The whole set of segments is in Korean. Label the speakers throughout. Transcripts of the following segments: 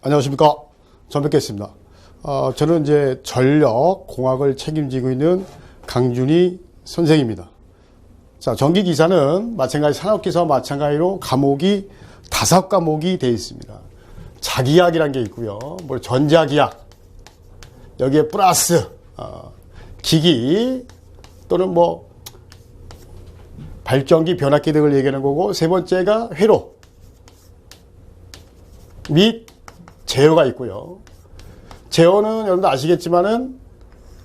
Speaker 1: 안녕하십니까. 전 뵙겠습니다. 저는 이제 전력 공학을 책임지고 있는 강준희 선생입니다. 자, 전기기사는 마찬가지 산업기사와 마찬가지로 과목이 5과목이 되어 있습니다. 자기약이라는 게 있고요. 뭐 전자기약, 여기에 플러스 기기 또는 뭐 발전기, 변압기 등을 얘기하는 거고, 세 번째가 회로 및 제어가 있고요. 제어는 여러분들 아시겠지만은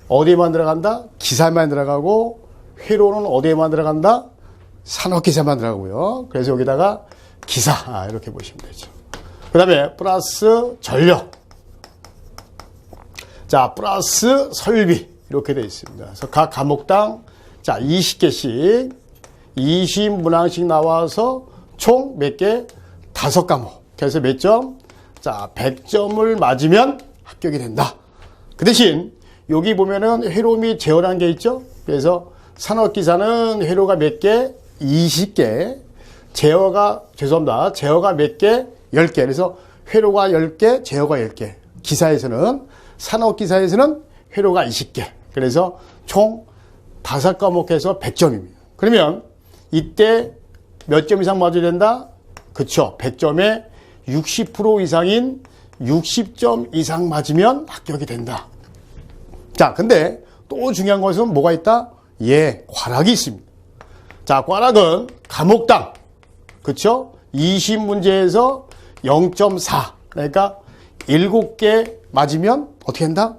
Speaker 1: 어디에만 들어간다? 기사에만 들어가고, 회로는 어디에만 들어간다? 산업기사만 들어가고요. 그래서 여기다가 기사 이렇게 보시면 되죠. 그 다음에 플러스 전력, 자 플러스 설비 이렇게 되어 있습니다. 그래서 각 과목당 자 20개씩 20문항씩 나와서 총 몇 개? 5과목. 그래서 몇 점? 자 100점을 맞으면 합격이 된다. 그 대신 여기 보면은 회로 및 제어라는 게 있죠. 그래서 산업기사는 회로가 몇 개? 20개. 제어가 몇 개? 10개. 그래서 회로가 10개, 제어가 10개. 기사에서는, 산업기사에서는 회로가 20개. 그래서 총 5과목에서 100점입니다. 그러면 이때 몇 점 이상 맞아야 된다? 그쵸. 100점에 60% 이상인 60점 이상 맞으면 합격이 된다. 자, 근데 또 중요한 것은 뭐가 있다? 예, 과락이 있습니다. 자, 과락은 과목당, 그쵸? 20문제에서 0.4. 그러니까 7개 맞으면 어떻게 한다?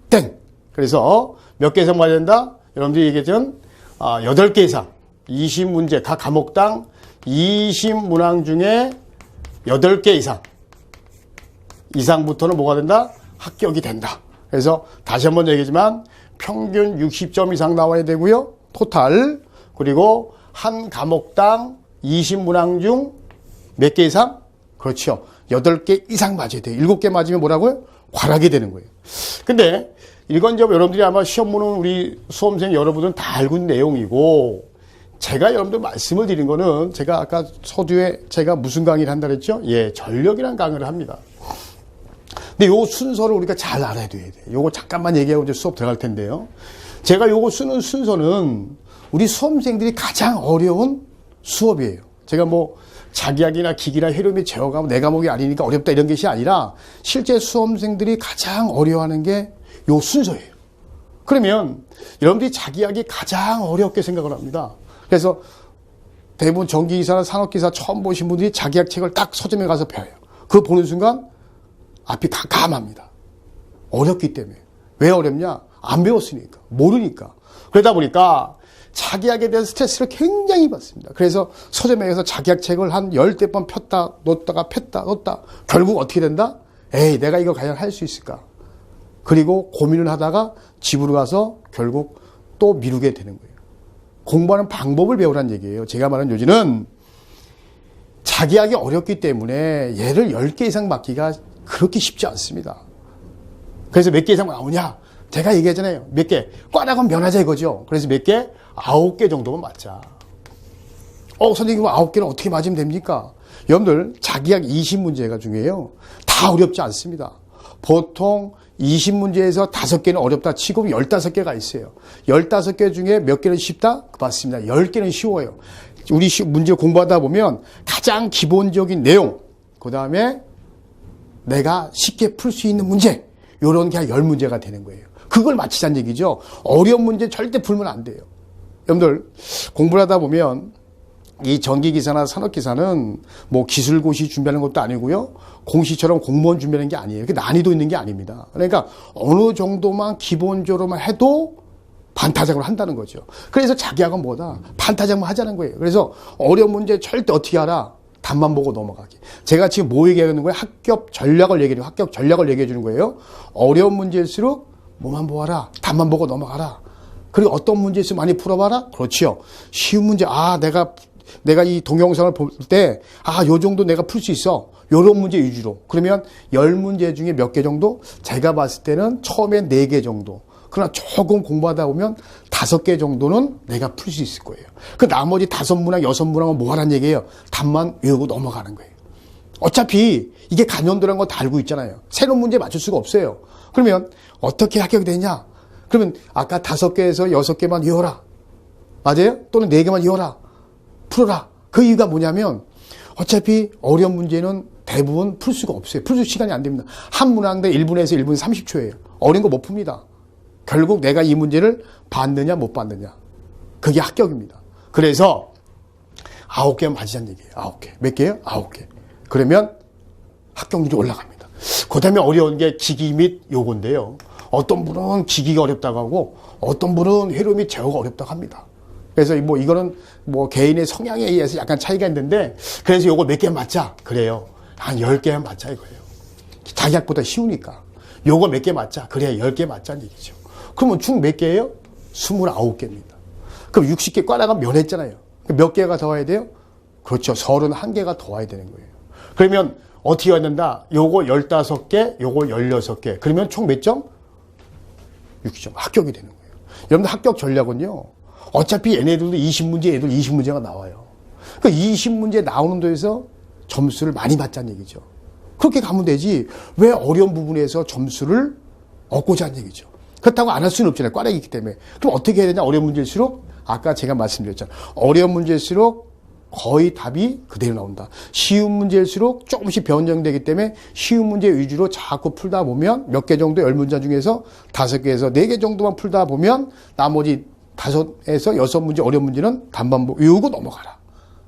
Speaker 1: 땡. 그래서 몇 개 이상 맞아야 된다? 여러분들이 얘기했던 8개 이상. 20문제, 각 과목당 20문항 중에 8개 이상부터는 뭐가 된다? 합격이 된다. 그래서 다시 한번 얘기하지만 평균 60점 이상 나와야 되고요. 토탈. 그리고 한 과목당 20문항 중 몇 개 이상? 그렇죠. 8개 이상 맞아야 돼요. 7개 맞으면 뭐라고요? 과락이 되는 거예요. 근데 이건 이제 여러분들이 아마 시험 보는 우리 수험생 여러분들은 다 알고 있는 내용이고, 제가 여러분들 말씀을 드린 거는 제가 아까 서두에 제가 무슨 강의를 한다 그랬죠? 예, 전력이라는 강의를 합니다. 근데 요 순서를 우리가 잘 알아야 돼요. 요거 잠깐만 얘기하고 이제 수업 들어갈 텐데요. 제가 요거 쓰는 순서는 우리 수험생들이 가장 어려운 수업이에요. 제가 뭐 자기약이나 기기나 회로 및 제어가 내 과목이 아니니까 어렵다 이런 것이 아니라 실제 수험생들이 가장 어려워하는 게 요 순서예요. 그러면 여러분들이 자기약이 가장 어렵게 생각을 합니다. 그래서 대부분 전기기사나 산업기사 처음 보신 분들이 자기약 책을 딱 서점에 가서 펴요. 그거 보는 순간 앞이 깜깜합니다. 어렵기 때문에. 왜 어렵냐? 안 배웠으니까. 모르니까. 그러다 보니까 자기약에 대한 스트레스를 굉장히 받습니다. 그래서 서점에 가서 자기약 책을 한 10대 번 폈다 놓다가 폈다 놓다. 결국 어떻게 된다? 에이, 내가 이거 과연 할 수 있을까? 그리고 고민을 하다가 집으로 가서 결국 또 미루게 되는 거예요. 공부하는 방법을 배우라는 얘기예요. 제가 말하는 요지는 자기약이 어렵기 때문에 얘를 10개 이상 맞기가 그렇게 쉽지 않습니다. 그래서 몇 개 이상 나오냐? 제가 얘기하잖아요. 몇 개? 꽈락은 면하자 이거죠. 그래서 몇 개? 9개 정도만 맞자. 선생님 9개는 어떻게 맞으면 됩니까? 여러분들 자기약 20문제가 중요해요. 다 어렵지 않습니다. 보통 20문제에서 5개는 어렵다 치고 15개가 있어요. 15개 중에 몇 개는 쉽다? 맞습니다. 10개는 쉬워요. 우리 문제 공부하다 보면 가장 기본적인 내용, 그 다음에 내가 쉽게 풀 수 있는 문제, 요런 게 한 10문제가 되는 거예요. 그걸 맞히자는 얘기죠. 어려운 문제 절대 풀면 안 돼요. 여러분들 공부를 하다 보면 이 전기기사나 산업기사는 뭐 기술고시 준비하는 것도 아니고요. 공시처럼 공무원 준비하는 게 아니에요. 이렇게 난이도 있는 게 아닙니다. 그러니까 어느 정도만 기본적으로만 해도 반타작을 한다는 거죠. 그래서 자기학은 뭐다? 반타작만 하자는 거예요. 그래서 어려운 문제 절대 어떻게 알아? 답만 보고 넘어가기. 제가 지금 뭐 얘기하는 거예요? 합격 전략을 얘기해 주는 거예요. 어려운 문제일수록 뭐만 보아라. 답만 보고 넘어가라. 그리고 어떤 문제 있으면 많이 풀어봐라? 그렇지요. 쉬운 문제, 내가 이 동영상을 볼 때, 요 정도 내가 풀 수 있어. 요런 문제 위주로. 그러면 10문제 중에 몇 개 정도? 제가 봤을 때는 처음에 4개 정도. 그러나 조금 공부하다 보면 5개 정도는 내가 풀 수 있을 거예요. 그 나머지 5문항, 6문항은 뭐 하라는 얘기예요? 답만 외우고 넘어가는 거예요. 어차피 이게 간연도라는 건 다 알고 있잖아요. 새로운 문제 맞출 수가 없어요. 그러면 어떻게 합격이 되냐? 그러면 아까 5개에서 6개만 외워라. 맞아요? 또는 4개만 외워라. 풀어라. 그 이유가 뭐냐면 어차피 어려운 문제는 대부분 풀 수가 없어요. 풀 시간이 안 됩니다. 한 문항당 1분에서 1분 30초예요. 어려운 거 못 풉니다. 결국 내가 이 문제를 받느냐 못 받느냐. 그게 합격입니다. 그래서 9개만 맞으자는 얘기예요. 9개. 몇 개요? 9개. 그러면 합격률이 올라갑니다. 그 다음에 어려운 게 기기 및 요건데요. 어떤 분은 기기가 어렵다고 하고 어떤 분은 회로 및 제어가 어렵다고 합니다. 그래서 뭐 이거는 뭐 개인의 성향에 의해서 약간 차이가 있는데 그래서 요거 몇 개 맞자. 그래요. 한 10개만 맞자 이거예요. 자기학보다 쉬우니까. 요거 몇 개 맞자. 그래 10개 맞자는 얘기죠. 그러면 총 몇 개예요? 29개입니다. 그럼 60개 과다가 면했잖아요. 몇 개가 더 와야 돼요? 그렇죠. 31개가 더 와야 되는 거예요. 그러면 어떻게 해야 된다? 요거 15개, 요거 16개. 그러면 총 몇 점? 60점. 합격이 되는 거예요. 여러분들 합격 전략은요. 어차피 얘네들도 20문제, 얘들 20문제가 나와요. 그 20문제 나오는 데에서 점수를 많이 받자는 얘기죠. 그렇게 가면 되지. 왜 어려운 부분에서 점수를 얻고자 하는 얘기죠. 그렇다고 안 할 수는 없잖아요. 꽈락이 있기 때문에. 그럼 어떻게 해야 되냐? 어려운 문제일수록 아까 제가 말씀드렸잖아요. 어려운 문제일수록 거의 답이 그대로 나온다. 쉬운 문제일수록 조금씩 변형되기 때문에 쉬운 문제 위주로 자꾸 풀다 보면 몇 개 정도 10문제 중에서 5개에서 4개 정도만 풀다 보면 나머지 5에서 6문제 어려운 문제는 단반복 외우고 넘어가라.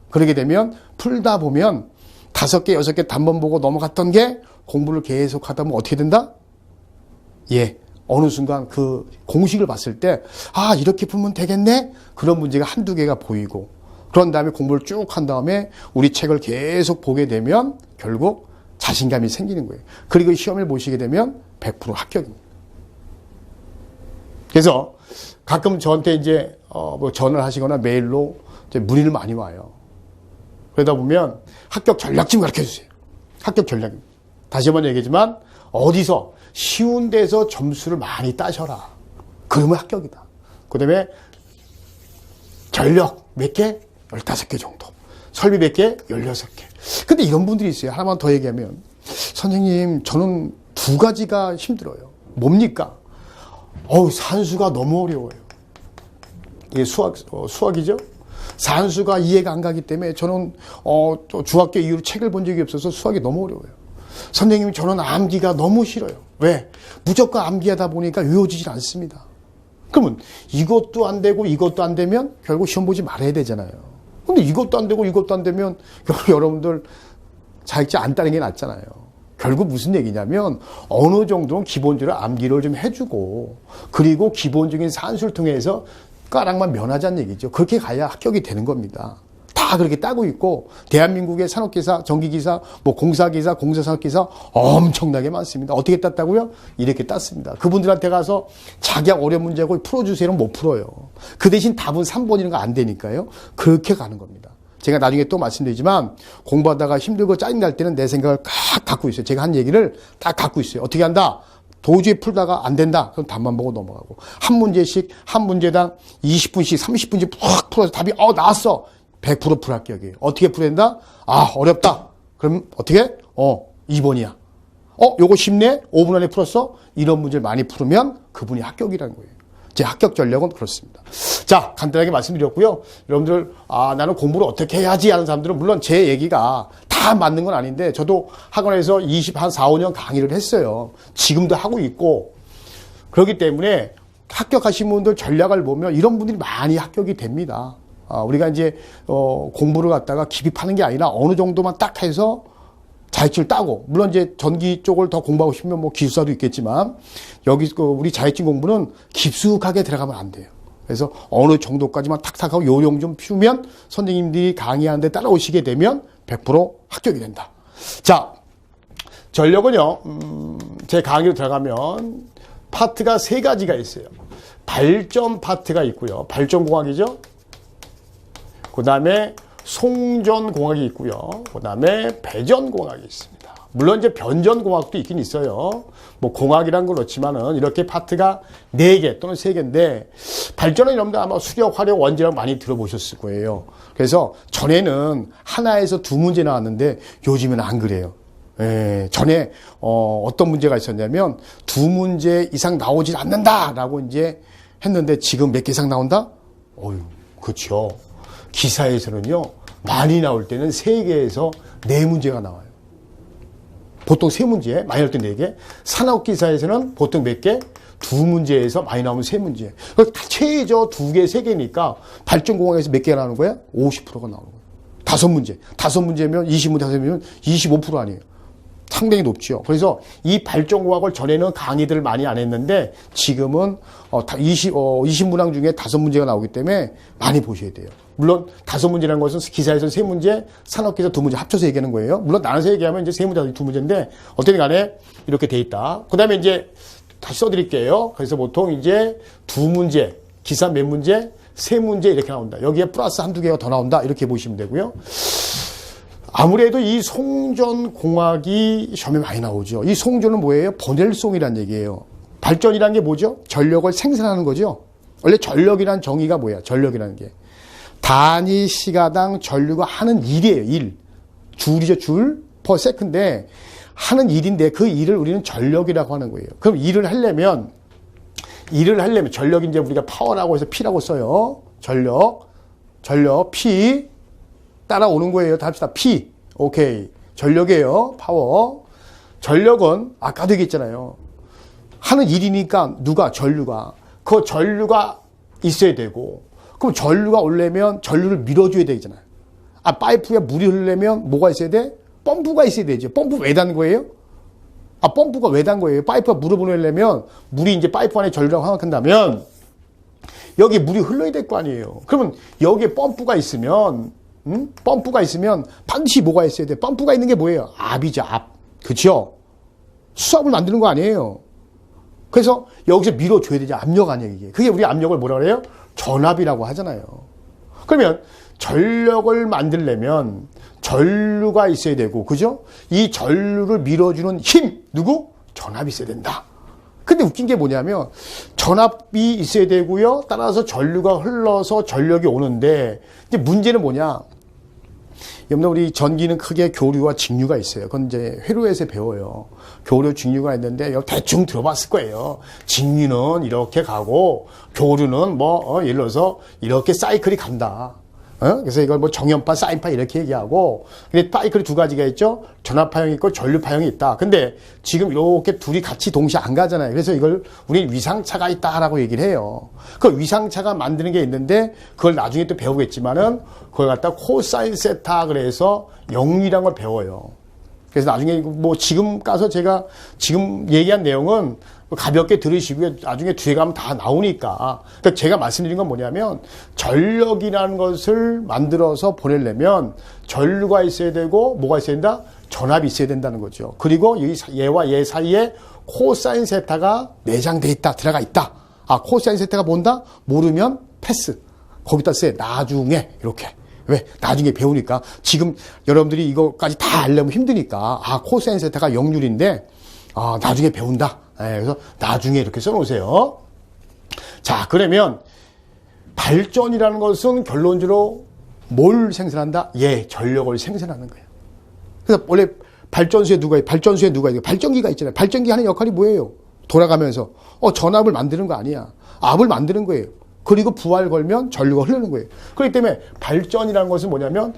Speaker 1: 그러게 되면 풀다 보면 5개, 6개 단번 보고 넘어갔던 게 공부를 계속 하다 보면 어떻게 된다? 예. 어느 순간 그 공식을 봤을 때, 아, 이렇게 풀면 되겠네? 그런 문제가 한두 개가 보이고, 그런 다음에 공부를 쭉 한 다음에 우리 책을 계속 보게 되면 결국 자신감이 생기는 거예요. 그리고 시험을 보시게 되면 100% 합격입니다. 그래서 가끔 저한테 이제, 뭐 전화를 하시거나 메일로 이제 문의를 많이 와요. 그러다 보면 합격 전략 좀 가르쳐 주세요. 합격 전략입니다. 다시 한번 얘기하지만 어디서 쉬운 데서 점수를 많이 따셔라. 그러면 합격이다. 그 다음에 전력 몇 개? 15개 정도. 설비 몇 개? 16개. 근데 이런 분들이 있어요. 하나만 더 얘기하면 선생님 저는 2가지가 힘들어요. 뭡니까? 산수가 너무 어려워요. 이게 수학이죠? 산수가 이해가 안 가기 때문에 저는 중학교 이후로 책을 본 적이 없어서 수학이 너무 어려워요. 선생님 저는 암기가 너무 싫어요. 왜? 무조건 암기하다 보니까 외워지질 않습니다. 그러면 이것도 안 되고 이것도 안 되면 결국 시험 보지 말아야 되잖아요. 근데 이것도 안 되고 이것도 안 되면 결국 여러분들 자격증 안 따는 게 낫잖아요. 결국 무슨 얘기냐면 어느 정도는 기본적으로 암기를 좀 해주고 그리고 기본적인 산수를 통해서 숟가락만 면하자는 얘기죠. 그렇게 가야 합격이 되는 겁니다. 다 그렇게 따고 있고 대한민국의 산업기사, 전기기사, 뭐 공사기사, 공사산업기사 엄청나게 많습니다. 어떻게 땄다고요? 이렇게 땄습니다. 그분들한테 가서 자기가 어려운 문제고 풀어주세요는 못 풀어요. 그 대신 답은 3번 이런 거 안 되니까요. 그렇게 가는 겁니다. 제가 나중에 또 말씀드리지만 공부하다가 힘들고 짜증날 때는 내 생각을 딱 갖고 있어요. 제가 한 얘기를 딱 갖고 있어요. 어떻게 한다? 도저히 풀다가 안 된다. 그럼 답만 보고 넘어가고 한 문제씩 한 문제당 20분씩 30분씩 푹 풀어서 답이 나왔어. 100% 불합격이에요. 어떻게 풀어야 된다? 어렵다. 그럼 어떻게? 2번이야. 요거 쉽네? 5분 안에 풀었어? 이런 문제를 많이 풀으면 그분이 합격이라는 거예요. 제 합격 전략은 그렇습니다. 자, 간단하게 말씀드렸고요. 여러분들, 나는 공부를 어떻게 해야지 하는 사람들은 물론 제 얘기가 다 맞는 건 아닌데 저도 학원에서 한 4, 5년 강의를 했어요. 지금도 하고 있고 그렇기 때문에 합격하신 분들 전략을 보면 이런 분들이 많이 합격이 됩니다. 우리가 이제 공부를 갖다가 깊이 파는 게 아니라 어느 정도만 딱 해서 자격증을 따고 물론 이제 전기 쪽을 더 공부하고 싶으면 뭐 기술사도 있겠지만 여기 우리 자격증 공부는 깊숙하게 들어가면 안 돼요. 그래서 어느 정도까지만 탁탁하고 요령 좀 피우면 선생님들이 강의하는데 따라오시게 되면 100% 합격이 된다. 자, 전력은요. 제 강의로 들어가면 파트가 3가지가 있어요. 발전 파트가 있고요. 발전공학이죠. 그 다음에 송전공학이 있고요. 그 다음에 배전공학이 있습니다. 물론 이제 변전공학도 있긴 있어요. 뭐 공학이란 건 그렇지만은 이렇게 파트가 4개 또는 3개인데 발전은 여러분들 아마 수력, 화력, 원자력 많이 들어보셨을 거예요. 그래서 전에는 하나에서 2문제 나왔는데 요즘에는 안 그래요. 예, 전에 어떤 문제가 있었냐면 2문제 이상 나오질 않는다라고 이제 했는데 지금 몇 개 이상 나온다? 어휴, 그렇죠. 기사에서는요 많이 나올 때는 3개에서 4문제가 나와요. 보통 3문제, 많이 나올 때 4개. 산업기사에서는 보통 몇 개? 2문제에서 많이 나오면 3문제. 최저 2개, 3개니까 발전공학에서 몇 개가 나오는 거야? 50%가 나오는 거예요. 5문제. 5문제면 20문제, 5문제면 25% 아니에요. 상당히 높죠. 그래서 이 발전공학을 전에는 강의들을 많이 안 했는데 지금은 20문항 중에 5문제가 나오기 때문에 많이 보셔야 돼요. 물론 5문제라는 것은 기사에서 3문제, 산업기사 2문제 합쳐서 얘기하는 거예요. 물론 나눠서 얘기하면 이제 3문제, 2문제인데 어쨌든 간에 이렇게 돼 있다. 그 다음에 이제 다시 써드릴게요. 그래서 보통 이제 2문제, 기사 몇 문제, 3문제 이렇게 나온다. 여기에 플러스 1-2개가 더 나온다. 이렇게 보시면 되고요. 아무래도 이 송전공학이 시험에 많이 나오죠. 이 송전은 뭐예요? 보넬송이란 얘기예요. 발전이란 게 뭐죠? 전력을 생산하는 거죠. 원래 전력이란 정의가 뭐야? 전력이라는 게. 단위 시가당 전류가 하는 일이에요. 일. 줄이죠. 줄. per second인데 하는 일인데 그 일을 우리는 전력이라고 하는 거예요. 그럼 일을 하려면 전력이 이제 우리가 파워라고 해서 P라고 써요. 전력, P. 따라오는 거예요. 다 합시다. P. 오케이. 전력이에요. 파워. 전력은 아까도 얘기했잖아요. 하는 일이니까 누가? 전류가. 그 전류가 있어야 되고 그럼 전류가 오려면 전류를 밀어줘야 되잖아요. 파이프에 물이 흐르려면 뭐가 있어야 돼? 펌프가 있어야 되죠. 펌프 왜 단 거예요? 펌프가 왜 단 거예요? 파이프가 물을 보내려면 물이 이제 파이프 안에 전류라고 생각한다면 여기 물이 흘러야 될 거 아니에요. 그러면 여기에 펌프가 있으면 반드시 뭐가 있어야 돼? 펌프가 있는 게 뭐예요? 압이죠, 압. 그렇죠? 수압을 만드는 거 아니에요. 그래서 여기서 밀어줘야 되죠. 압력 아니에요, 이게. 그게 우리 압력을 뭐라 그래요? 전압이라고 하잖아요. 그러면 전력을 만들려면 전류가 있어야 되고, 그죠? 이 전류를 밀어주는 힘, 누구? 전압이 있어야 된다. 근데 웃긴 게 뭐냐면 전압이 있어야 되고요. 따라서 전류가 흘러서 전력이 오는데 이제 문제는 뭐냐? 여러분 우리 전기는 크게 교류와 직류가 있어요. 그건 이제 회로에서 배워요. 교류, 직류가 있는데 대충 들어봤을 거예요. 직류는 이렇게 가고 교류는 예를 들어서 이렇게 사이클이 간다. 그래서 이걸 정연파, 사인파 이렇게 얘기하고 근데 사이클이 2가지가 있죠. 전압파형이 있고 전류파형이 있다. 근데 지금 이렇게 둘이 같이 동시에 안 가잖아요. 그래서 이걸 우리 위상차가 있다라고 얘기를 해요. 그 위상차가 만드는 게 있는데 그걸 나중에 또 배우겠지만은 그걸 갖다 코사인 세타 그래서 영리란 걸 배워요. 그래서 나중에 지금 가서 제가 지금 얘기한 내용은 가볍게 들으시고요. 나중에 뒤에 가면 다 나오니까. 그러니까 제가 말씀드린 건 뭐냐면 전력이라는 것을 만들어서 보내려면 전류가 있어야 되고 뭐가 있어야 된다? 전압이 있어야 된다는 거죠. 그리고 얘와 얘 사이에 코사인 세타가 내장돼 있다. 들어가 있다. 코사인 세타가 뭔다? 모르면 패스. 거기다 써. 나중에 이렇게. 왜? 나중에 배우니까. 지금 여러분들이 이거까지 다 알려면 힘드니까. 코사인 세타가 역률인데 나중에 배운다. 그래서 나중에 이렇게 써놓으세요. 자, 그러면 발전이라는 것은 결론적으로 뭘 생산한다? 전력을 생산하는 거예요. 그래서 원래 발전소에 누가 있어요? 발전기가 있잖아요. 발전기 하는 역할이 뭐예요? 돌아가면서 전압을 만드는 거 아니야. 압을 만드는 거예요. 그리고 부하를 걸면 전류가 흐르는 거예요. 그렇기 때문에 발전이라는 것은 뭐냐면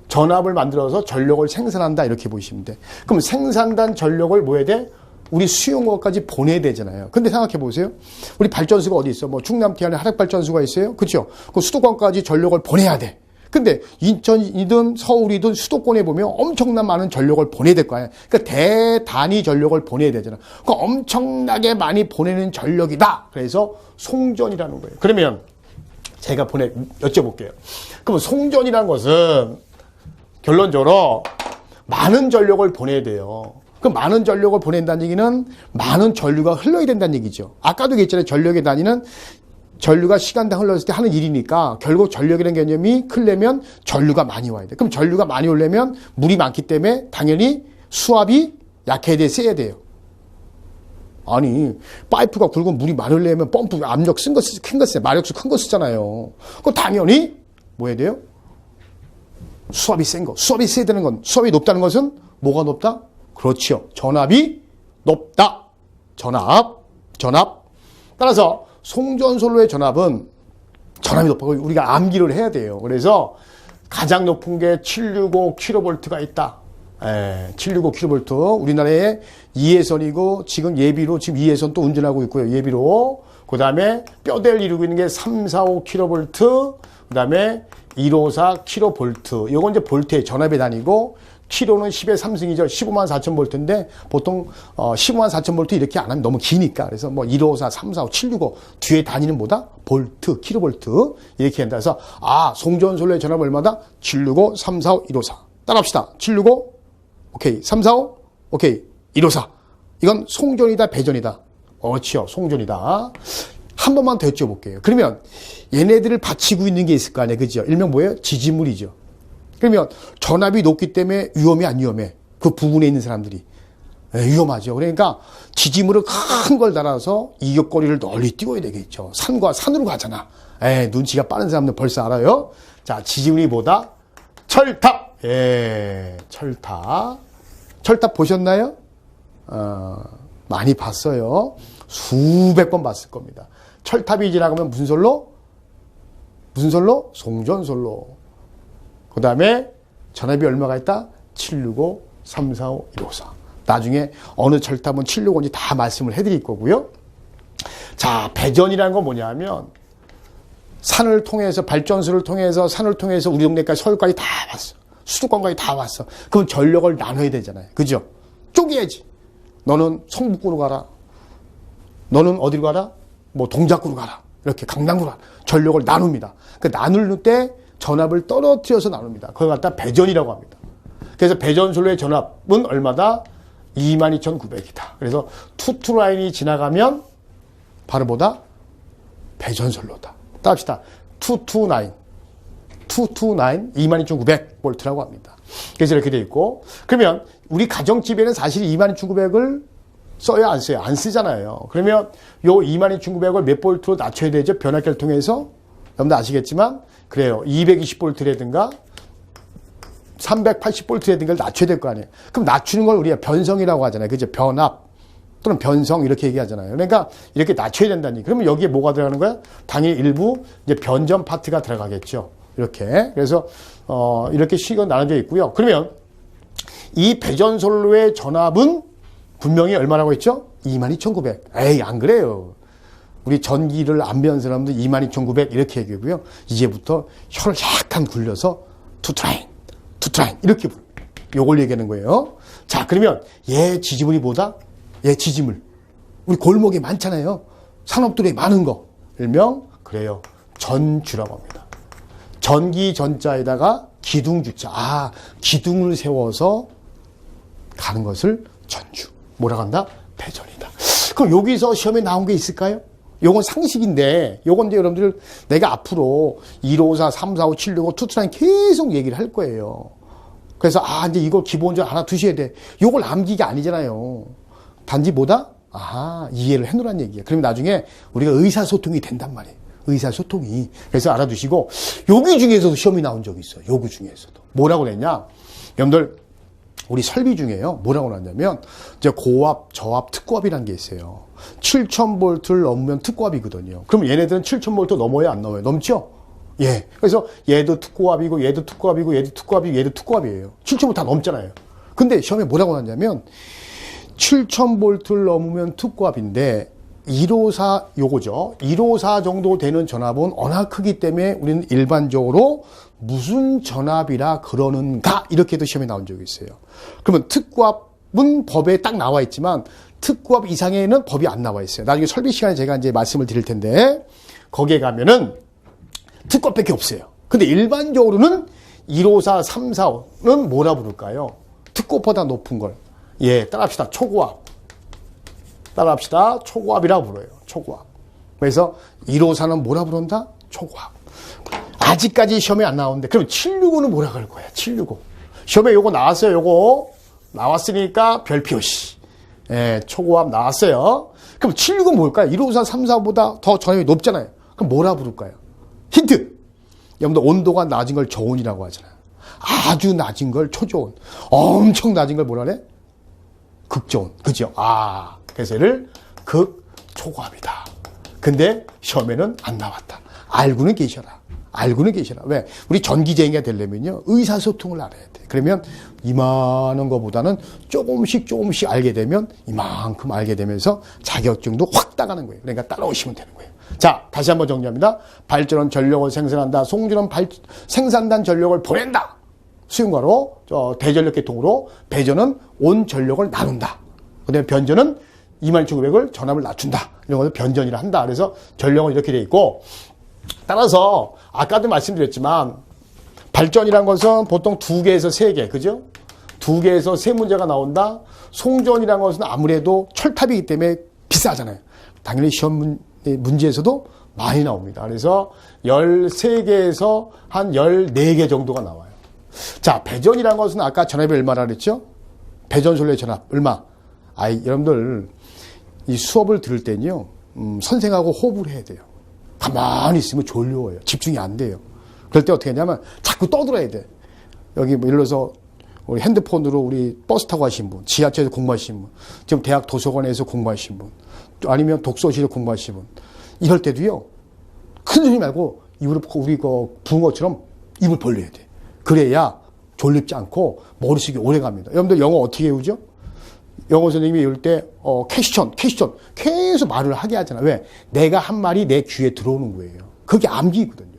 Speaker 1: 전압을 만들어서 전력을 생산한다 이렇게 보시면 돼. 그럼 생산된 전력을 뭐 해야 돼? 우리 수용호까지 보내야 되잖아요. 근데 생각해 보세요. 우리 발전소가 어디 있어? 충남 기안에 하락발전소가 있어요. 그렇죠? 그 수도권까지 전력을 보내야 돼. 근데 인천이든 서울이든 수도권에 보면 엄청난 많은 전력을 보내야 될 거 아니야. 그러니까 대단위 전력을 보내야 되잖아. 그 엄청나게 많이 보내는 전력이다. 그래서 송전이라는 거예요. 그러면 제가 여쭤볼게요. 그럼 송전이라는 것은 결론적으로 많은 전력을 보내야 돼요. 그 많은 전력을 보낸다는 얘기는 많은 전류가 흘러야 된다는 얘기죠. 아까도 얘기했잖아요. 전력의 단위는 전류가 시간당 흘렀을 때 하는 일이니까 결국 전력이라는 개념이 크려면 전류가 많이 와야 돼. 그럼 전류가 많이 오려면 물이 많기 때문에 당연히 수압이 약해야 돼, 세야 돼요? 아니, 파이프가 굵은 물이 많으려면 펌프 압력 큰 거 쓰, 마력수 큰 거 쓰잖아요. 그럼 당연히 뭐 해야 돼요? 수압이 센 거. 수압이 세야 되는 건, 수압이 높다는 것은 뭐가 높다? 그렇죠. 전압이 높다. 전압. 따라서 송전솔로의 전압이 높아고 우리가 암기를 해야 돼요. 그래서 가장 높은 게 765kV가 있다. 765kV. 우리나라에 2회선이고 지금 예비로 지금 2회선 또 운전하고 있고요. 예비로. 그 다음에 뼈대를 이루고 있는 게 345kV. 그 다음에 154kV. 요건 이제 볼트의 전압의 단위고 킬로는 10의 3승이죠. 15만 4천 볼트인데 보통 15만 4천 볼트 이렇게 안 하면 너무 기니까. 그래서 뭐 154, 345, 765 뒤에 단위는 뭐다? 볼트, 킬로볼트 이렇게 한다. 그래서 송전솔로의 전압 얼마다? 765, 345, 154. 따라합시다. 765 오케이. 345 오케이. 154. 이건 송전이다 배전이다? 그렇죠. 송전이다. 한 번만 더 여쭤볼게요. 그러면 얘네들을 받치고 있는 게 있을 거 아니에요. 그죠? 일명 뭐예요? 지지물이죠. 그러면 전압이 높기 때문에 위험해 안 위험해? 그 부근에 있는 사람들이 위험하죠. 그러니까 지지물을 큰 걸 달아서 이격거리를 널리 띄워야 되겠죠. 산과 산으로 가잖아. 눈치가 빠른 사람들 벌써 알아요. 자, 지지물이 뭐다? 철탑. 철탑. 철탑 보셨나요? 많이 봤어요. 수백 번 봤을 겁니다. 철탑이 지나가면 무슨 솔로? 무슨 솔로? 송전솔로. 그 다음에 전압이 얼마가 있다? 765, 345, 154. 나중에 어느 철탑은 765인지 다 말씀을 해드릴 거고요. 자, 배전이라는 건 뭐냐면 산을 통해서 발전소를 통해서 산을 통해서 우리 동네까지 서울까지 다 왔어. 수도권까지 다 왔어. 그럼 전력을 나눠야 되잖아요. 그죠? 쪼개야지. 너는 성북구로 가라. 너는 어디로 가라? 뭐 동작구로 가라. 이렇게 강남구로 가라. 전력을 나눕니다. 그 나눌 때 전압을 떨어뜨려서 나눕니다. 그걸 갖다 배전이라고 합니다. 그래서 배전솔로의 전압은 얼마다? 22,900이다. 그래서 투투 라인이 지나가면 바로 뭐다? 배전솔로다. 따합시다. 229, 22,900볼트라고 합니다. 그래서 이렇게 되어 있고, 그러면 우리 가정집에는 사실 22,900을 써야 안 써요? 안 쓰잖아요. 그러면 요 22,900을 몇 볼트로 낮춰야 되죠? 변압기를 통해서? 여러분들 아시겠지만, 그래요. 220볼트라든가 380볼트라든가 낮춰야 될 거 아니에요. 그럼 낮추는 걸 우리가 변성이라고 하잖아요. 그죠? 변압 또는 변성 이렇게 얘기하잖아요. 그러니까 이렇게 낮춰야 된다니. 그러면 여기에 뭐가 들어가는 거야? 당연히 일부 이제 변전 파트가 들어가겠죠. 이렇게. 그래서 이렇게 식은 나눠져 있고요. 그러면 이 배전솔로의 전압은 분명히 얼마라고 했죠? 22,900. 에이, 안 그래요. 우리 전기를 안 배운 사람들 22,900 이렇게 얘기하고요. 이제부터 혀를 약간 굴려서 투트라인 이렇게 부릅니다. 요걸 얘기하는 거예요. 자, 그러면 얘 지지물이 뭐다? 얘 지지물. 우리 골목에 많잖아요. 산업들에 많은 거. 일명 그래요. 전주라고 합니다. 전기 전자에다가 기둥주자. 기둥을 세워서 가는 것을 전주. 뭐라고 한다? 배전이다. 그럼 여기서 시험에 나온 게 있을까요? 요건 상식인데, 요건 이제 여러분들 내가 앞으로 154, 345, 765, 투트라인 계속 얘기를 할 거예요. 그래서, 이제 이걸 기본적으로 알아두셔야 돼. 요걸 암기가 아니잖아요. 단지 뭐다? 이해를 해놓으란 얘기야. 그러면 나중에 우리가 의사소통이 된단 말이에요. 의사소통이. 그래서 알아두시고, 여기 중에서도 시험이 나온 적이 있어요. 요구 중에서도. 뭐라고 그랬냐? 여러분들, 우리 설비 중에요. 뭐라고 나왔냐면, 이제 고압, 저압, 특고압이라는 게 있어요. 7,000볼트를 넘으면 특고압이거든요. 그럼 얘네들은 7,000볼트 넘어요? 안 넘어요? 넘죠? 예. 그래서 얘도 특고압이고, 얘도 특고압이고, 얘도 특고압이고, 얘도 특고압이에요. 7,000볼트 다 넘잖아요. 근데 시험에 뭐라고 나왔냐면, 7,000볼트를 넘으면 특고압인데, 154 요거죠. 154 정도 되는 전압은 워낙 크기 때문에 우리는 일반적으로 무슨 전압이라 그러는가 이렇게도 시험에 나온 적이 있어요. 그러면 특고압은 법에 딱 나와 있지만 특고압 이상에는 법이 안 나와 있어요. 나중에 설비 시간에 제가 이제 말씀을 드릴 텐데 거기에 가면은 특고압밖에 없어요. 근데 일반적으로는 154, 345는 뭐라 부를까요? 특고압보다 높은 걸. 예, 따라합시다. 초고압. 따라합시다. 초고압이라고 불러요. 초고압. 그래서 154는 뭐라 부른다? 초고압. 아직까지 시험에 안 나오는데 그럼 765는 뭐라 그럴 거야? 765. 시험에 요거 나왔어요. 요거. 나왔으니까 별표시. 예, 초고압 나왔어요. 그럼 76은 뭘까요? 1554, 34보다 더 전압이 높잖아요. 그럼 뭐라 부를까요? 힌트! 여러분들 온도가 낮은 걸 저온이라고 하잖아요. 아주 낮은 걸 초저온. 엄청 낮은 걸 뭐라 그래? 극저온. 그죠? 그래서 얘를 극초고압이다. 근데 시험에는 안 나왔다. 알고는 계셔라. 알고는 계셔라. 왜? 우리 전기쟁이가 되려면요, 의사소통을 알아야 돼. 그러면 이만한 거보다는 조금씩 알게 되면 이만큼 알게 되면서 자격증도 확 따가는 거예요. 그러니까 따라오시면 되는 거예요. 자, 다시 한번 정리합니다. 발전은 전력을 생산한다. 송전은 생산된 전력을 보낸다. 수용과로 대전력 계통으로, 배전은 온 전력을 나눈다. 그다음에 변전은 27,900을 전압을 낮춘다. 이런 것을 변전이라 한다. 그래서 전력은 이렇게 돼 있고, 따라서 아까도 말씀드렸지만 발전이란 것은 보통 2개에서 3개, 그죠? 2개에서 3문제가 나온다. 송전이란 것은 아무래도 철탑이기 때문에 비싸잖아요. 당연히 시험 문제에서도 많이 나옵니다. 그래서 13개에서 한 14개 정도가 나와요. 자, 배전이란 것은 아까 전압이 얼마라 그랬죠? 배전솔로의 전압 얼마? 여러분들 이 수업을 들을 때는요, 선생하고 호흡을 해야 돼요. 가만히 있으면 졸려워요. 집중이 안 돼요. 그럴 때 어떻게 하냐면 자꾸 떠들어야 돼. 여기 뭐 예를 들어서 우리 핸드폰으로 우리 버스 타고 가신 분, 지하철에서 공부하신 분, 지금 대학 도서관에서 공부하신 분, 아니면 독서실에 공부하신 분, 이럴 때도요, 큰 소리 말고 입을, 우리 붕어처럼 입을 벌려야 돼. 그래야 졸립지 않고 머릿속이 오래 갑니다. 여러분들 영어 어떻게 외우죠? 영어 선생님이 이럴 때, 퀘스천, 계속 말을 하게 하잖아. 왜? 내가 한 말이 내 귀에 들어오는 거예요. 그게 암기거든요.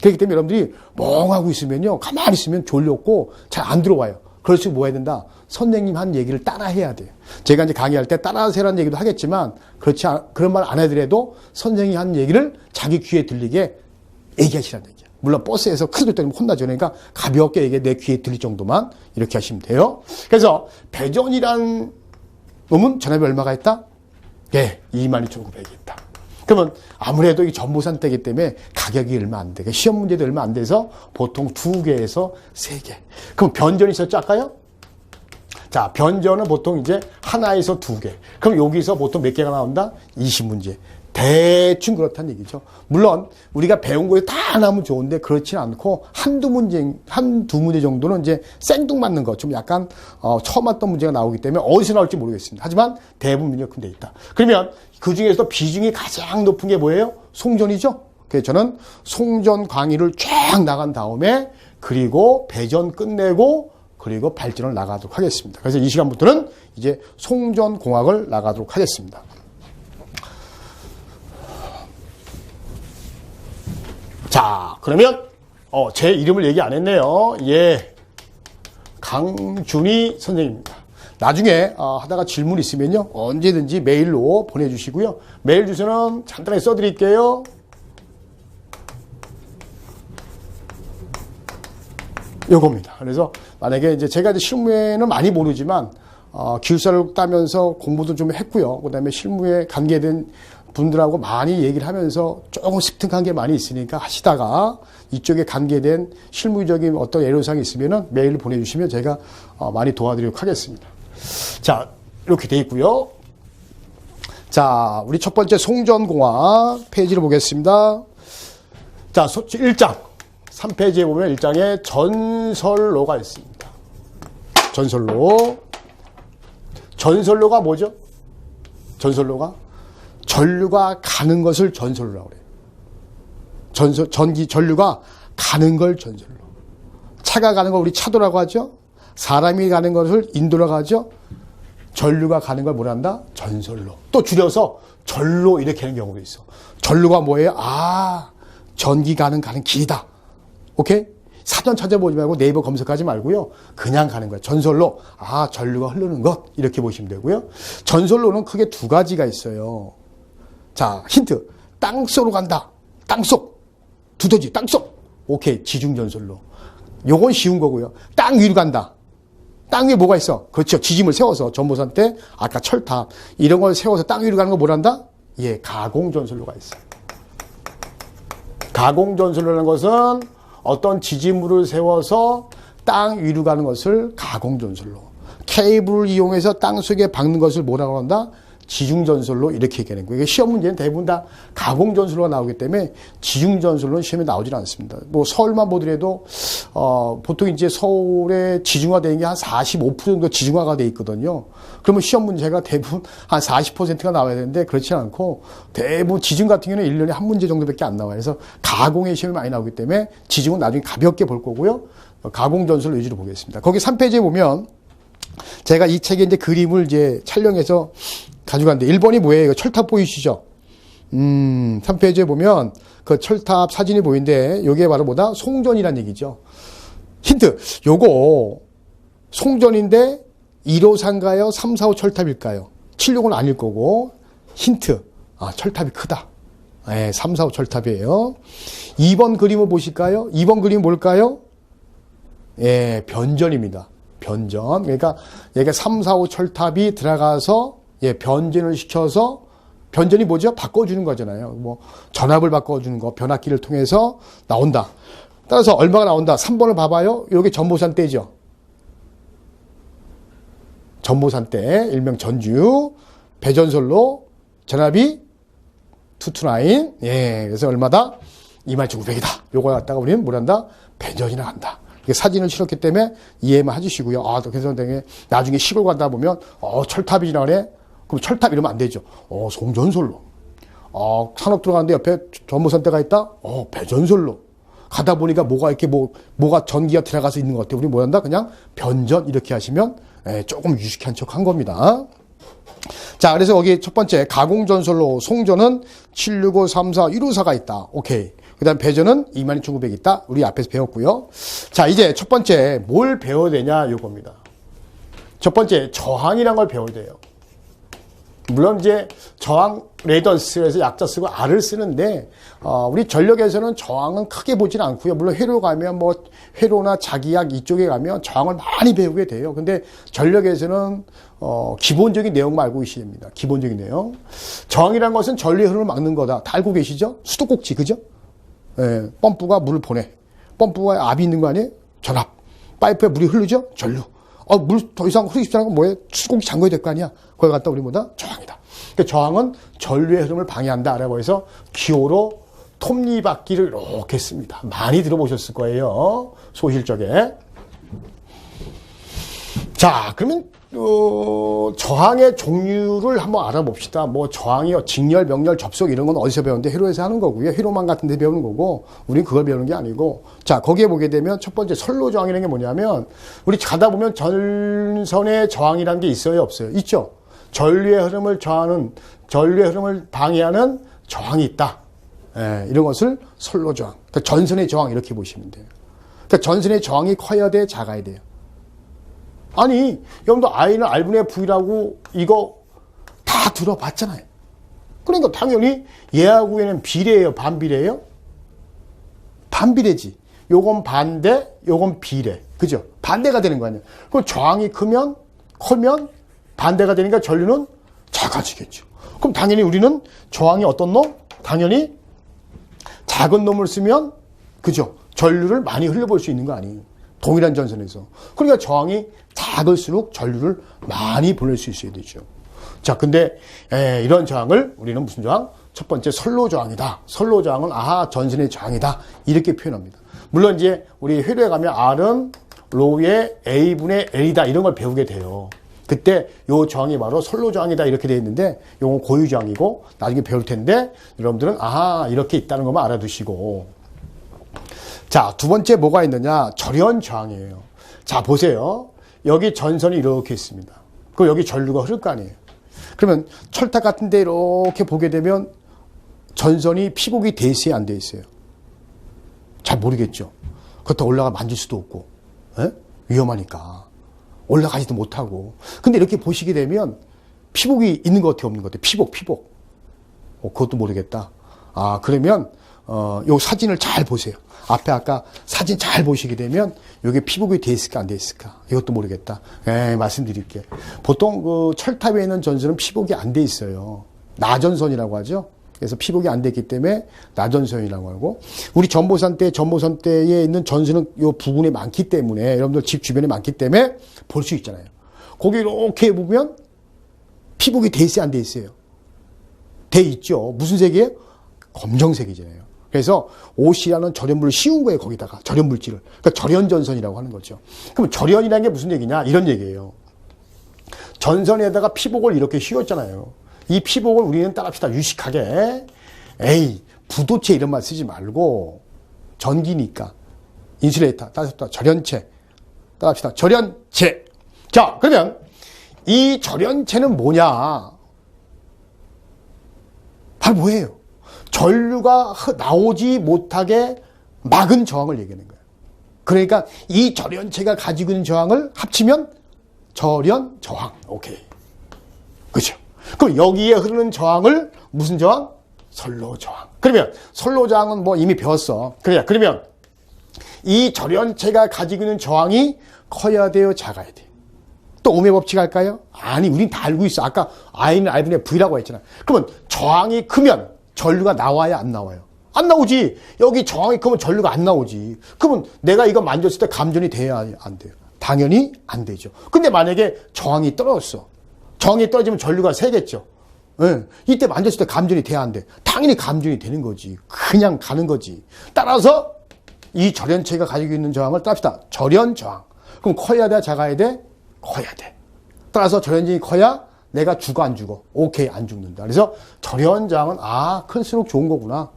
Speaker 1: 그렇기 때문에 여러분들이 멍하고 있으면요, 가만히 있으면 졸렸고 잘 안 들어와요. 그럴수록 뭐 해야 된다? 선생님 한 얘기를 따라 해야 돼요. 제가 이제 강의할 때 따라하세요라는 얘기도 하겠지만, 그런 말 안 하더라도 선생님이 한 얘기를 자기 귀에 들리게 얘기하시라는 얘기야. 물론 버스에서 큰 소리 때문에 혼나죠. 그러니까 가볍게 얘기해 내 귀에 들릴 정도만 이렇게 하시면 돼요. 그래서 배전이란 놈은 전압이 얼마가 있다? 예, 22,900이 있다. 그러면 아무래도 이 전보산 때기 때문에 가격이 얼마 안 돼. 시험 문제도 얼마 안 돼서 보통 2개에서 3개. 그럼 변전이 있었죠, 아까요? 자, 변전은 보통 이제 하나에서 2개. 그럼 여기서 보통 몇 개가 나온다? 20문제. 대충 그렇다는 얘기죠. 물론 우리가 배운 거에 다 나오면 좋은데 그렇지는 않고 한두 문제 정도는 이제 생뚱맞는 거, 좀 약간 처음 왔던 문제가 나오기 때문에 어디서 나올지 모르겠습니다. 하지만 대부분 문제가 큰 데 있다. 그러면 그 중에서도 비중이 가장 높은 게 뭐예요? 송전이죠. 그래서 저는 송전 강의를 쫙 나간 다음에 그리고 배전 끝내고 그리고 발전을 나가도록 하겠습니다. 그래서 이 시간부터는 이제 송전 공학을 나가도록 하겠습니다. 자, 그러면 제 이름을 얘기 안 했네요. 예, 강준희 선생님입니다. 나중에 하다가 질문 있으면요, 언제든지 메일로 보내주시고요. 메일 주소는 간단하게 써드릴게요. 요겁니다. 그래서 만약에 이제 제가 이제 실무에는 많이 모르지만 기술사를 따면서 공부도 좀 했고요. 그다음에 실무에 관계된 분들하고 많이 얘기를 하면서 조금 습득한 게 많이 있으니까 하시다가 이쪽에 관계된 실무적인 어떤 애로사항이 있으면은 메일을 보내주시면 제가 많이 도와드리도록 하겠습니다. 자, 이렇게 돼 있고요. 자, 우리 첫 번째 송전공학 페이지를 보겠습니다. 자, 1장 3페이지에 보면 1장에 전설로가 있습니다. 전설로가 뭐죠? 전설로가 전류가 가는 것을 전설로라고 그래요. 전류가 가는 걸 전설로. 차가 가는 걸 우리 차도라고 하죠. 사람이 가는 것을 인도라고 하죠. 전류가 가는 걸 뭐란다? 전설로. 또 줄여서 전로 이렇게 하는 경우도 있어. 전로가 뭐예요? 전기 가는 길이다. 오케이? 사전 찾아보지 말고 네이버 검색하지 말고요. 그냥 가는 거예요. 전설로. 전류가 흐르는 것. 이렇게 보시면 되고요. 전설로는 크게 2가지가 있어요. 자, 힌트. 땅속으로 간다. 땅속. 두더지, 땅속. 오케이. 지중전설로. 요건 쉬운 거고요. 땅 위로 간다. 땅 위에 뭐가 있어? 그렇죠. 지짐을 세워서 전보산 때 아까 철탑 이런 걸 세워서 땅 위로 가는 거 뭐란다? 예, 가공전설로가 있어요. 가공전설로라는 것은 어떤 지지물을 세워서 땅 위로 가는 것을 가공전설로. 케이블을 이용해서 땅속에 박는 것을 뭐라고 한다? 지중전설로 이렇게 얘기하는 거예요. 시험 문제는 대부분 다 가공전설로가 나오기 때문에 지중전설로는 시험에 나오질 않습니다. 뭐 서울만 보더라도 보통 이제 서울에 지중화되는 게 한 45% 정도 지중화가 돼 있거든요. 그러면 시험 문제가 대부분 한 40%가 나와야 되는데 그렇지 않고 대부분 지중 같은 경우는 1년에 한 문제 정도밖에 안 나와요. 그래서 가공의 시험이 많이 나오기 때문에 지중은 나중에 가볍게 볼 거고요. 가공전설 위주로 보겠습니다. 거기 3페이지에 보면 제가 이 책에 이제 그림을 이제 촬영해서 가져갔는데 1번이 뭐예요? 이거 철탑 보이시죠? 3페이지에 보면 그 철탑 사진이 보이는데 요게 바로 뭐다? 송전이란 얘기죠. 힌트. 요거 송전인데 1호상가요? 3, 4호 철탑일까요? 76은 아닐 거고 힌트. 철탑이 크다. 네, 3, 4호 철탑이에요. 2번 그림을 보실까요? 2번 그림 뭘까요? 예, 변전입니다. 변전. 그러니까 얘가 3, 4, 5 철탑이 들어가서 변전을 시켜서 변전이 뭐죠? 바꿔주는 거잖아요. 뭐 전압을 바꿔주는 거, 변압기를 통해서 나온다. 따라서 얼마가 나온다? 3번을 봐봐요. 여기 전보산 떼죠. 전보산 떼, 일명 전주, 배전설로 전압이 229. 예, 그래서 얼마다? 27,900이다. 요거 갖다가 우리는 뭐란다? 배전이나 한다. 사진을 실었기 때문에 이해만 해주시고요. 그래서 나중에 시골 가다 보면, 철탑이 지나가네? 그럼 철탑 이러면 안 되죠. 송전설로. 산업 들어가는데 옆에 전보산대가 있다? 배전설로. 가다 보니까 뭐가 이렇게 뭐가 전기가 들어가서 있는 것 같아요. 우리 뭐란다? 그냥 변전 이렇게 하시면, 조금 유식한 척 한 겁니다. 자, 그래서 여기 첫 번째, 가공전설로 송전은 765, 34, 154가 있다. 오케이. 그 다음 배전은 22,900 있다. 우리 앞에서 배웠고요. 자, 이제 첫 번째 뭘 배워야 되냐 요겁니다. 첫 번째 저항이란 걸 배워야 돼요. 물론 이제 저항 레이던스에서 약자 쓰고 R을 쓰는데 우리 전력에서는 저항은 크게 보지는 않고요. 물론 회로 가면 뭐 회로나 자기약 이쪽에 가면 저항을 많이 배우게 돼요. 근데 전력에서는 기본적인 내용만 알고 계셔야 됩니다. 기본적인 내용. 저항이란 것은 전류의 흐름을 막는 거다. 다 알고 계시죠? 수도꼭지 그죠? 예, 펌프가 물을 보내. 펌프가 압이 있는 거 아니에요? 전압. 파이프에 물이 흐르죠? 전류. 물 더 이상 흐르기 쉽지 않은 건 뭐예요? 수도꼭지 잠궈야 될 거 아니야? 거기 갖다 우리 뭐다? 저항이다. 그러니까 저항은 전류의 흐름을 방해한다. 라고 해서 기호로 톱니바퀴를 이렇게 씁니다. 많이 들어보셨을 거예요. 소실적에. 자, 그러면 저항의 종류를 한번 알아봅시다. 뭐 저항이 직렬, 명렬, 접속 이런 건 어디서 배우는데 회로에서 하는 거고요. 회로망 같은 데 배우는 거고 우리는 그걸 배우는 게 아니고 자, 거기에 보게 되면 첫 번째 선로 저항이라는 게 뭐냐면 우리 가다 보면 전선의 저항이라는 게 있어요, 없어요? 있죠. 전류의 흐름을 방해하는 저항이 있다. 이런 것을 선로 저항. 그러니까 전선의 저항 이렇게 보시면 돼요. 그러니까 전선의 저항이 커야 돼, 작아야 돼요. 아니, 여러분들 I는 R분의 V라고 이거 다 들어봤잖아요. 그러니까 당연히 얘하고 얘는 비례예요, 반비례예요? 반비례지. 요건 반대, 요건 비례. 그죠? 반대가 되는 거 아니에요. 그럼 저항이 크면 반대가 되니까 전류는 작아지겠죠. 그럼 당연히 우리는 저항이 어떤 놈? 당연히 작은 놈을 쓰면, 그죠? 전류를 많이 흘려볼 수 있는 거 아니에요. 동일한 전선에서. 그러니까 저항이 작을수록 전류를 많이 보낼 수 있어야 되죠. 자, 근데 이런 저항을 우리는 무슨 저항? 첫 번째 선로 저항이다. 선로 저항은 전선의 저항이다. 이렇게 표현합니다. 물론 이제 우리 회로에 가면 R은 로우의 A분의 L이다. 이런 걸 배우게 돼요. 그때 요 저항이 바로 선로 저항이다. 이렇게 되어 있는데 요건 고유 저항이고 나중에 배울 텐데 여러분들은 이렇게 있다는 것만 알아두시고 자, 두 번째 뭐가 있느냐? 절연 저항이에요. 자, 보세요. 여기 전선이 이렇게 있습니다. 그리고 여기 전류가 흐를 거 아니에요. 그러면 철탑 같은 데 이렇게 보게 되면 전선이 피복이 돼 있어요, 안 돼 있어요? 잘 모르겠죠. 그렇다 올라가 만질 수도 없고, 위험하니까. 올라가지도 못하고. 근데 이렇게 보시게 되면 피복이 있는 것 같아요, 없는 것 같아요? 피복. 그것도 모르겠다. 그러면 요 사진을 잘 보세요. 앞에 아까 사진 잘 보시게 되면 여기 피복이 돼 있을까 안 돼 있을까 이것도 모르겠다. 말씀드릴게요. 보통 그 철탑에 있는 전선은 피복이 안 돼 있어요. 나전선이라고 하죠. 그래서 피복이 안 됐기 때문에 나전선이라고 하고 우리 전보선대에 있는 전선은 요 부근에 많기 때문에 여러분들 집 주변에 많기 때문에 볼 수 있잖아요. 거기 이렇게 보면 피복이 돼 있어요, 안 돼 있어요? 돼 있죠. 무슨 색이에요? 검정색이잖아요. 그래서 옷이라는 절연물을 씌운 거예요, 거기다가. 절연물질을. 그러니까 절연전선이라고 하는 거죠. 그럼 절연이라는 게 무슨 얘기냐? 이런 얘기예요. 전선에다가 피복을 이렇게 씌웠잖아요. 이 피복을 우리는 따라합시다. 유식하게. 에이, 부도체 이런 말 쓰지 말고, 전기니까. 인슐레이터, 따라합시다. 절연체. 따라합시다. 절연체. 자, 그러면 이 절연체는 뭐냐? 바로 뭐예요? 전류가 나오지 못하게 막은 저항을 얘기하는 거예요. 그러니까 이 절연체가 가지고 있는 저항을 합치면 절연 저항. 오케이. 그렇죠? 그럼 여기에 흐르는 저항을 무슨 저항? 선로 저항. 그러면 선로 저항은 뭐 이미 배웠어. 그러면 이 절연체가 가지고 있는 저항이 커야 돼요, 작아야 돼요? 또 오음의 법칙 할까요? 아니, 우린 다 알고 있어. 아까 I는 R분의 V라고 했잖아. 그러면 저항이 크면 전류가 나와야 안 나와요? 안 나오지. 여기 저항이 크면 전류가 안 나오지. 그러면 내가 이거 만졌을 때 감전이 돼야 안 돼요? 당연히 안 되죠. 근데 만약에 저항이 떨어졌어. 저항이 떨어지면 전류가 세겠죠. 네. 이때 만졌을 때 감전이 돼야 안 돼? 당연히 감전이 되는 거지. 그냥 가는 거지. 따라서 이 절연체가 가지고 있는 저항을 따릅시다. 절연 저항. 그럼 커야 돼, 작아야 돼? 커야 돼. 따라서 절연진이 커야 내가 죽어, 안 죽어? 오케이, 안 죽는다. 그래서 절연 저항은 클수록 좋은 거구나.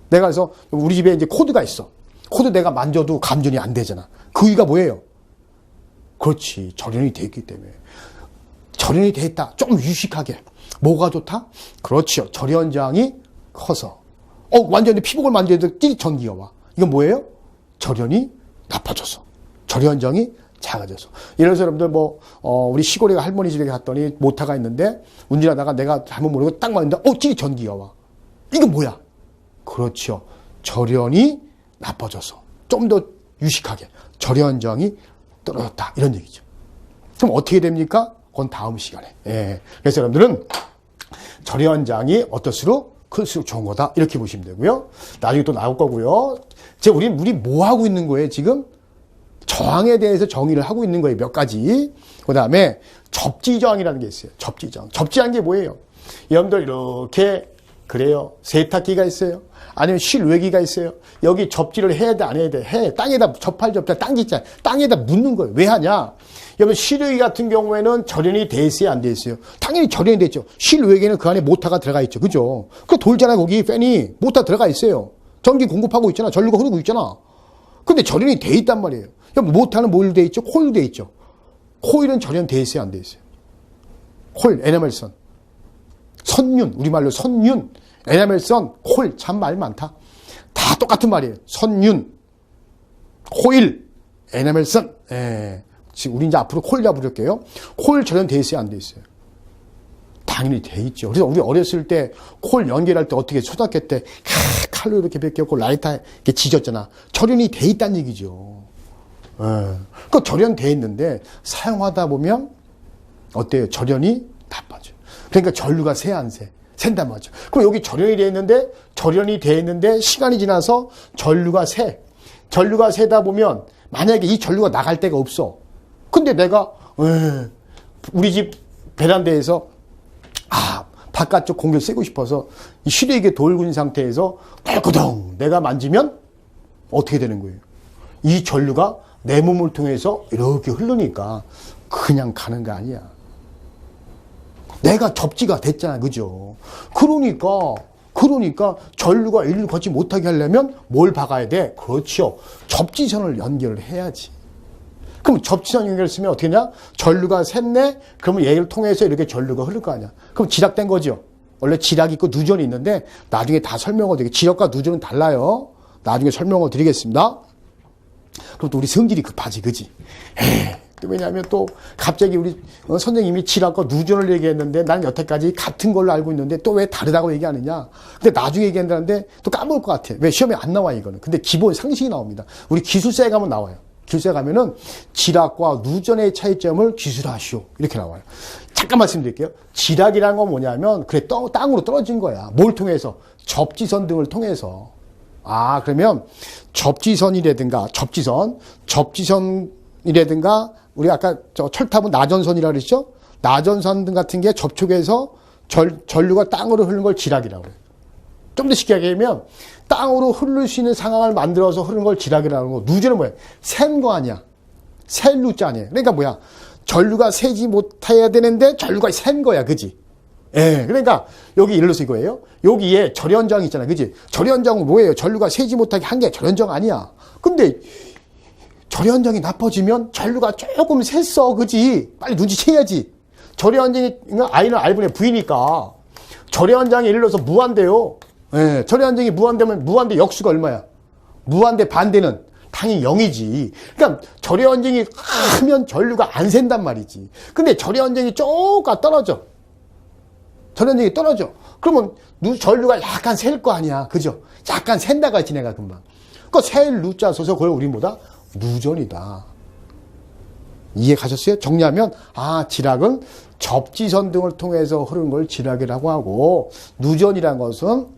Speaker 1: 내가 그래서 우리 집에 이제 코드가 있어. 코드 내가 만져도 감전이 안 되잖아. 그 이유가 뭐예요? 그렇지, 절연이 돼 있기 때문에. 절연이 돼 있다. 조금 유식하게. 뭐가 좋다? 그렇죠. 절연 저항이 커서. 완전히 피복을 만져도 띠 전기가 와. 이건 뭐예요? 절연이 나빠져서. 절연 저항이 작아져서. 예를 들어서 여러분들 우리 시골에 할머니 집에 갔더니 모터가 있는데 운전하다가 내가 잘못 모르고 딱 맞는데 찌리 전기가 와. 이건 뭐야? 그렇죠. 절연이 나빠져서. 좀 더 유식하게. 절연 저항이 떨어졌다. 이런 얘기죠. 그럼 어떻게 됩니까? 그건 다음 시간에. 예. 그래서 여러분들은 절연 저항이 어떨수록 클수록 좋은 거다. 이렇게 보시면 되고요. 나중에 또 나올 거고요. 우리 뭐 하고 있는 거예요, 지금? 저항에 대해서 정의를 하고 있는 거예요. 몇 가지. 그 다음에 접지저항이라는 게 있어요. 접지저항. 접지한 게 뭐예요? 여러분들 이렇게 그래요. 세탁기가 있어요. 아니면 실외기가 있어요. 여기 접지를 해야 돼, 안 해야 돼? 해. 땅에다 접할 당기자. 땅에다 묻는 거예요. 왜 하냐? 여러분 실외기 같은 경우에는 절연이 돼 있어요, 안 돼 있어요? 당연히 절연이 됐죠. 실외기는 그 안에 모터가 들어가 있죠. 그죠? 그 돌잖아요. 거기 팬이 모터 들어가 있어요. 전기 공급하고 있잖아. 전류가 흐르고 있잖아. 근데 절연이 돼 있단 말이에요. 그럼 모터는 뭘로 돼 있죠? 코일로 돼 있죠. 코일은 절연 돼 있어요, 안 돼 있어요? 코일, 에나멜선. 선륜, 우리말로 선륜, 에나멜선, 코일. 참 말 많다. 다 똑같은 말이에요. 선륜, 코일, 에나멜선. 지금 우리 이제 앞으로 코일이라 부를게요. 코일 절연 돼 있어요, 안 돼 있어요? 당연히 돼 있죠. 그래서 우리 어렸을 때 코일 연결할 때 어떻게 초등학교 때 칼로 이렇게 벗겼고 라이터 이렇게 지졌잖아. 절연이 돼 있다는 얘기죠. 그 절연돼 있는데 사용하다 보면 어때요? 절연이 나빠져. 그러니까 전류가 새 안 새? 샌단 말이죠. 그럼 여기 절연이 돼 있는데 시간이 지나서 전류가 새. 전류가 새다 보면 만약에 이 전류가 나갈 데가 없어. 근데 내가 우리 집 베란다에서 바깥쪽 공기를 쐬고 싶어서 이 실외기에 돌고 있는 상태에서 덜그덩 내가 만지면 어떻게 되는 거예요? 이 전류가 내 몸을 통해서 이렇게 흐르니까 그냥 가는 거 아니야. 내가 접지가 됐잖아. 그죠? 그러니까 전류가 일을 걷지 못하게 하려면 뭘 박아야 돼? 그렇죠. 접지선을 연결을 해야지. 그럼 접지선 연결을 쓰면 어떻게 하냐? 전류가 샜네? 그러면 얘를 통해서 이렇게 전류가 흐를 거 아니야. 그럼 지락된 거죠. 원래 지락이 있고 누전이 있는데 나중에 다 설명을 드릴게요. 지락과 누전은 달라요. 나중에 설명을 드리겠습니다. 그럼 또 우리 성질이 급하지, 그지? 또 왜냐하면 또 갑자기 우리 선생님이 지락과 누전을 얘기했는데 난 여태까지 같은 걸로 알고 있는데 또 왜 다르다고 얘기하느냐? 근데 나중에 얘기한다는데 또 까먹을 것 같아. 왜 시험에 안 나와 이거는? 근데 기본 상식이 나옵니다. 우리 기술사에 가면 나와요. 기술사에 가면은 지락과 누전의 차이점을 기술하시오 이렇게 나와요. 잠깐 말씀드릴게요. 지락이라는 건 뭐냐면 그래 땅으로 떨어진 거야. 뭘 통해서? 접지선 등을 통해서. 그러면 접지선이라든가 우리 아까 저 철탑은 나전선이라고 그랬죠? 나전선 등 같은 게 접촉해서 전류가 땅으로 흐르는 걸 지락이라고 그래요. 좀 더 쉽게 얘기하면 땅으로 흐를 수 있는 상황을 만들어서 흐르는 걸 지락이라는 거. 누전은 뭐야? 샌 거 아니야. 샌 루자 아니에요. 그러니까 뭐야? 전류가 새지 못해야 되는데 전류가 샌 거야. 그지? 예. 그러니까 여기 예를 들어서 이거예요. 여기에 절연장 있잖아. 그지? 절연장은 뭐예요? 전류가 새지 못하게 한 게 절연장 아니야. 근데 절연장이 나빠지면 전류가 조금 샜어. 그지? 빨리 눈치채야지. 절연장이 I는 R분의 V니까 절연장이 예를 들어서 무한대요. 예, 절연장이 무한대면 무한대 역수가 얼마야? 무한대 반대는 당연히 0이지. 그러니까 절연장이 크면 전류가 안 샌단 말이지. 근데 절연장이 조금 떨어져. 절연장이 떨어져. 그러면 전류가 약간 셀 거 아니야. 그죠? 약간 샌다가 지내가 금방. 그러니까 셀 루자 써서 그걸 우리 뭐다? 누전이다. 이해 가셨어요? 정리하면 지락은 접지선 등을 통해서 흐르는 걸 지락이라고 하고, 누전이란 것은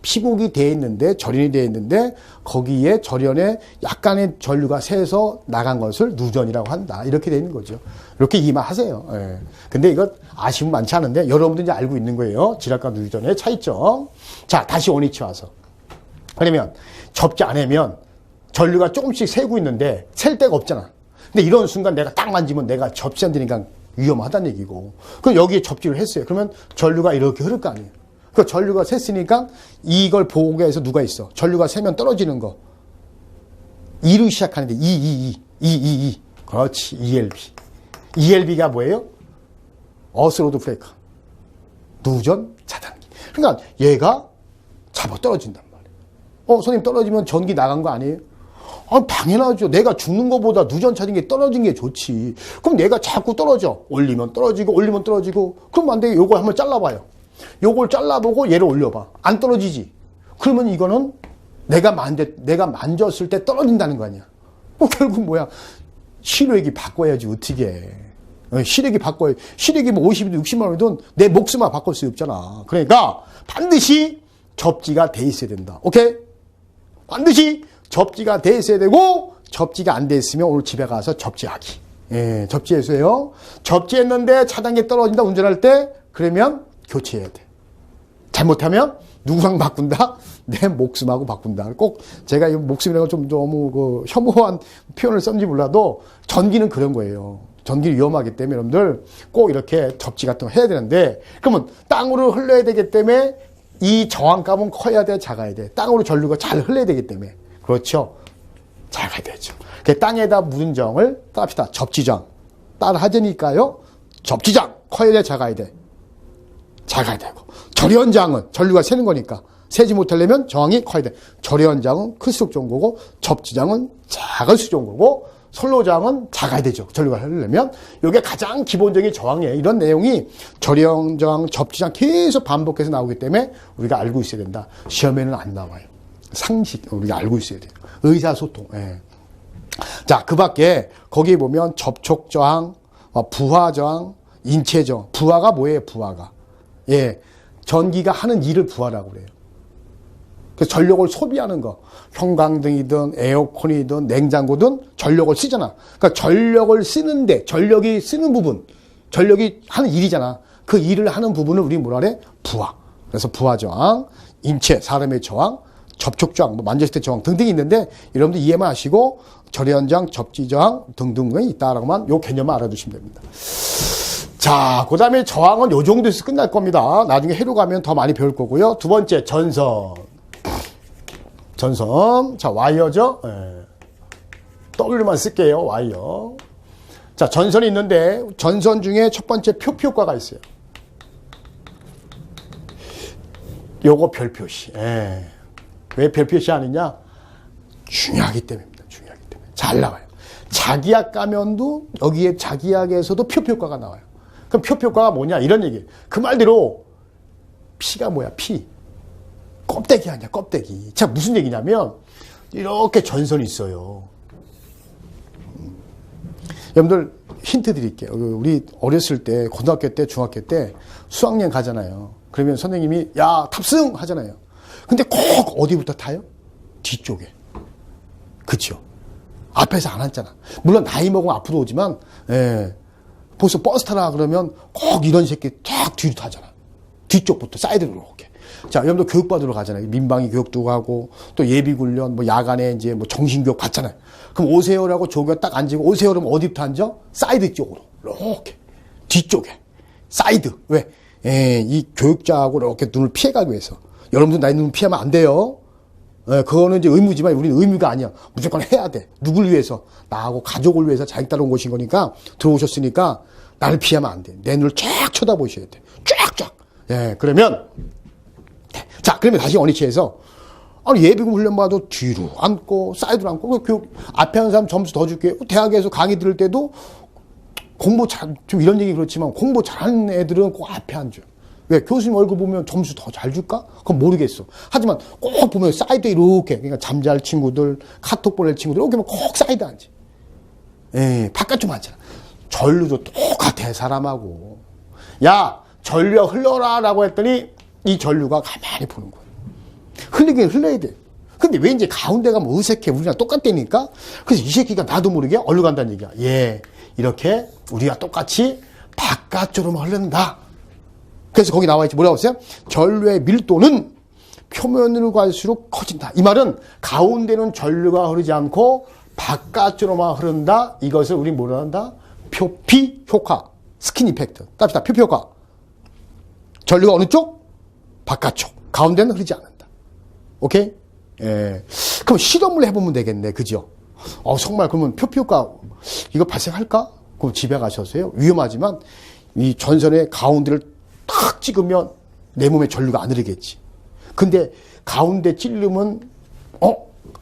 Speaker 1: 피곡이 되어 있는데, 절연이 되어 있는데 거기에 절연에 약간의 전류가 새서 나간 것을 누전이라고 한다. 이렇게 되어 있는 거죠. 이렇게 이해만 하세요. 예. 근데 이거 아쉬움 많지 않은데 여러분들 이제 알고 있는 거예요. 지락과 누전의 차이점. 자, 다시 원위치 와서. 그러면 접지 않으면 전류가 조금씩 새고 있는데 셀 데가 없잖아. 근데 이런 순간 내가 딱 만지면 내가 접지 안 되니까 위험하다는 얘기고. 그럼 여기에 접지를 했어요. 그러면 전류가 이렇게 흐를 거 아니에요. 그 전류가 샜으니까 이걸 보게 해서 누가 있어? 전류가 새면 떨어지는 거. 2로 시작하는데 2. 그렇지. ELB. ELB가 뭐예요? 어스로드 브레이커. 누전 차단기. 그러니까 얘가 잡아 떨어진단 말이에요. 선생님 떨어지면 전기 나간 거 아니에요? 당연하죠. 내가 죽는 것보다 누전 차단기 떨어진 게 좋지. 그럼 내가 자꾸 떨어져. 올리면 떨어지고 올리면 떨어지고. 그럼 안 돼. 요걸 한번 잘라봐요. 요걸 잘라보고 얘를 올려봐. 안 떨어지지. 그러면 이거는 내가 만졌을 때 떨어진다는 거 아니야. 결국 뭐야? 시력이 바꿔야지 어떻게. 시력이 바꿔야. 시력이 뭐 50이든 60만 원이든 내 목숨만 바꿀 수 없잖아. 그러니까 반드시 접지가 돼 있어야 된다. 오케이? 반드시 접지가 돼 있어야 되고, 접지가 안 돼 있으면 오늘 집에 가서 접지하기. 예, 접지해서요. 접지했는데 차단기 떨어진다 운전할 때, 그러면 교체해야 돼. 잘못하면 누구랑 바꾼다? 내 목숨하고 바꾼다. 꼭 제가 이 목숨이라고 좀 너무 혐오한 표현을 썼는지 몰라도 전기는 그런 거예요. 전기는 위험하기 때문에 여러분들 꼭 이렇게 접지 같은 거 해야 되는데, 그러면 땅으로 흘러야 되기 때문에 이 저항값은 커야 돼, 작아야 돼. 땅으로 전류가 잘 흘러야 되기 때문에. 그렇죠. 작아야 되죠. 땅에다 묻은 정을 따릅시다. 접지정. 따라 하자니까요. 접지장 커야 돼, 작아야 돼. 작아야 되고. 절연장은 전류가 새는 거니까 새지 못하려면 저항이 커야 돼. 절연장은 클수록 좋은 거고, 접지장은 작을수록 좋은 거고, 선로장은 작아야 되죠. 전류가 흐르려면. 이게 가장 기본적인 저항이에요. 이런 내용이 절연장, 접지장 계속 반복해서 나오기 때문에 우리가 알고 있어야 된다. 시험에는 안 나와요. 상식 우리가 알고 있어야 돼요. 의사소통. 예. 자, 그 밖에 거기에 보면 접촉저항, 부하저항, 인체저항. 부하가 뭐예요? 부하가. 예, 전기가 하는 일을 부하라고 그래요. 그래서 전력을 소비하는 거, 형광등이든 에어컨이든 냉장고든 전력을 쓰잖아. 그러니까 전력을 쓰는데, 전력이 쓰는 부분, 전력이 하는 일이잖아. 그 일을 하는 부분을 우리 뭐라 그래? 부하. 그래서 부하저항, 인체, 사람의 저항, 접촉저항, 뭐 만졌을 때 저항 등등이 있는데, 여러분들 이해만 하시고 절연장, 접지저항 등등이 있다라고만 요 개념을 알아두시면 됩니다. 자, 그 다음에 저항은 요 정도에서 끝날 겁니다. 나중에 해로 가면 더 많이 배울 거고요. 두 번째, 전선. 전선. 자, 와이어죠? 예. W만 쓸게요, 와이어. 자, 전선이 있는데, 전선 중에 첫 번째 표표과가 있어요. 요거 별표시. 예. 왜 별표시 하느냐? 중요하기 때문입니다. 중요하기 때문에. 잘 나와요. 자기약 가면도 여기에 자기약에서도 표표과가 나와요. 그럼 표표과가 뭐냐? 이런 얘기예요. 그 말대로 피가 뭐야? 피. 껍데기 아니야, 껍데기. 자, 무슨 얘기냐면 이렇게 전선이 있어요. 여러분들 힌트 드릴게요. 우리 어렸을 때, 고등학교 때, 중학교 때 수학여행 가잖아요. 그러면 선생님이 야, 탑승 하잖아요. 근데 꼭 어디부터 타요? 뒤쪽에. 그쵸? 앞에서 안 앉잖아. 물론 나이 먹으면 앞으로 오지만, 벌써 버스 타라 그러면 꼭 이런 새끼 쫙 뒤로 타잖아. 뒤쪽부터 사이드로 이렇게. 자, 여러분들 교육받으러 가잖아요. 민방위 교육도 가고, 또 예비훈련, 뭐 야간에 이제 뭐 정신교육 받잖아요. 그럼 오세요라고 조교가 딱 앉으고, 오세요 그러면 어디부터 앉아? 사이드 쪽으로. 이렇게. 뒤쪽에. 사이드. 왜? 이 교육자하고 이렇게 눈을 피해가기 위해서. 여러분들 나이 눈 피하면 안 돼요. 그거는 이제 의무지만 우리는 의무가 아니야. 무조건 해야 돼. 누굴 위해서? 나하고 가족을 위해서 자기 따라온 것인 거니까 들어오셨으니까 나를 피하면 안 돼. 내 눈을 쫙 쳐다보셔야 돼. 쫙쫙. 그러면 자, 그러면 다시 원위치에서 아니 예비군 훈련 봐도 뒤로 앉고 사이드로 앉고 교육 앞에 하는 사람 점수 더 줄게. 대학에서 강의 들을 때도 공부 좀 이런 얘기 그렇지만 공부 잘하는 애들은 꼭 앞에 앉아. 왜? 교수님 얼굴 보면 점수 더 잘 줄까? 그건 모르겠어. 하지만 꼭 보면 사이드 이렇게, 그러니까 잠잘 친구들, 카톡 보낼 친구들, 이렇게 보면 꼭 사이드 앉아. 바깥 좀 앉잖아. 전류도 똑같아, 사람하고. 야, 전류야 흘러라 라고 했더니 이 전류가 가만히 보는 거야. 흘리긴 흘러야 돼. 근데 왜 이제 가운데가 뭐 어색해? 우리랑 똑같다니까? 그래서 이 새끼가 나도 모르게 얼른 간다는 얘기야. 이렇게 우리가 똑같이 바깥쪽으로만 흐른다. 그래서 거기 나와 있지. 뭐라고 했어요? 전류의 밀도는 표면으로 갈수록 커진다. 이 말은 가운데는 전류가 흐르지 않고 바깥쪽으로만 흐른다. 이것을 우리 뭐라 한다? 표피 효과. 스킨 이펙트. 답시다. 표피 효과. 전류가 어느 쪽? 바깥쪽. 가운데는 흐르지 않는다. 오케이? 그럼 실험을 해보면 되겠네. 그죠? 정말 그러면 표피 효과 이거 발생할까? 그럼 집에 가셔서요. 위험하지만 이 전선의 가운데를 탁 찍으면 내 몸에 전류가 안 흐르겠지. 근데 가운데 찌르면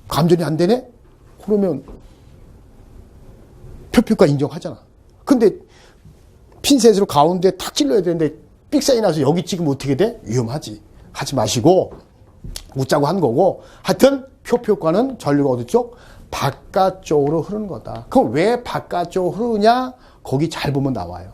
Speaker 1: 감전이 안 되네? 그러면 표피효과 인정하잖아. 근데 핀셋으로 가운데 탁 찔러야 되는데 삑사이 나서 여기 찍으면 어떻게 돼? 위험하지. 하지 마시고 웃자고 한 거고, 하여튼 표피효과는 전류가 어디 쪽? 바깥쪽으로 흐르는 거다. 그럼 왜 바깥쪽으로 흐르냐? 거기 잘 보면 나와요.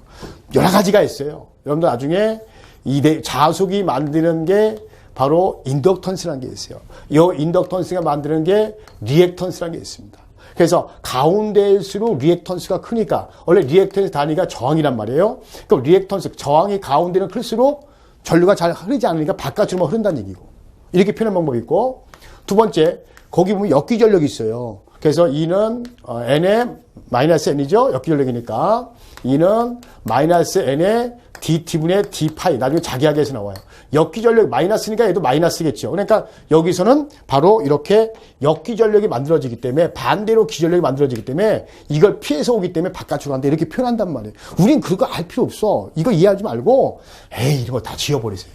Speaker 1: 여러 가지가 있어요. 여러분들 나중에 이 자석이 만드는 게 바로 인덕턴스라는 게 있어요. 이 인덕턴스가 만드는 게 리액턴스라는 게 있습니다. 그래서 가운데일수록 리액턴스가 크니까, 원래 리액턴스 단위가 저항이란 말이에요. 그럼 리액턴스, 저항이 가운데는 클수록 전류가 잘 흐르지 않으니까 바깥으로만 흐른다는 얘기고. 이렇게 표현하는 방법이 있고, 두 번째, 거기 보면 역기전력이 있어요. 그래서 E는 N의 마이너스 N이죠. 역기전력이니까. E는 마이너스 N의 DT분의 D파이. 나중에 자기학에서 나와요. 역기전력 마이너스니까 얘도 마이너스겠죠. 그러니까 여기서는 바로 이렇게 역기전력이 만들어지기 때문에, 반대로 기전력이 만들어지기 때문에 이걸 피해서 오기 때문에 바깥으로 간다. 이렇게 표현한단 말이에요. 우린 그거 알 필요 없어. 이거 이해하지 말고 이런 거 다 지워버리세요.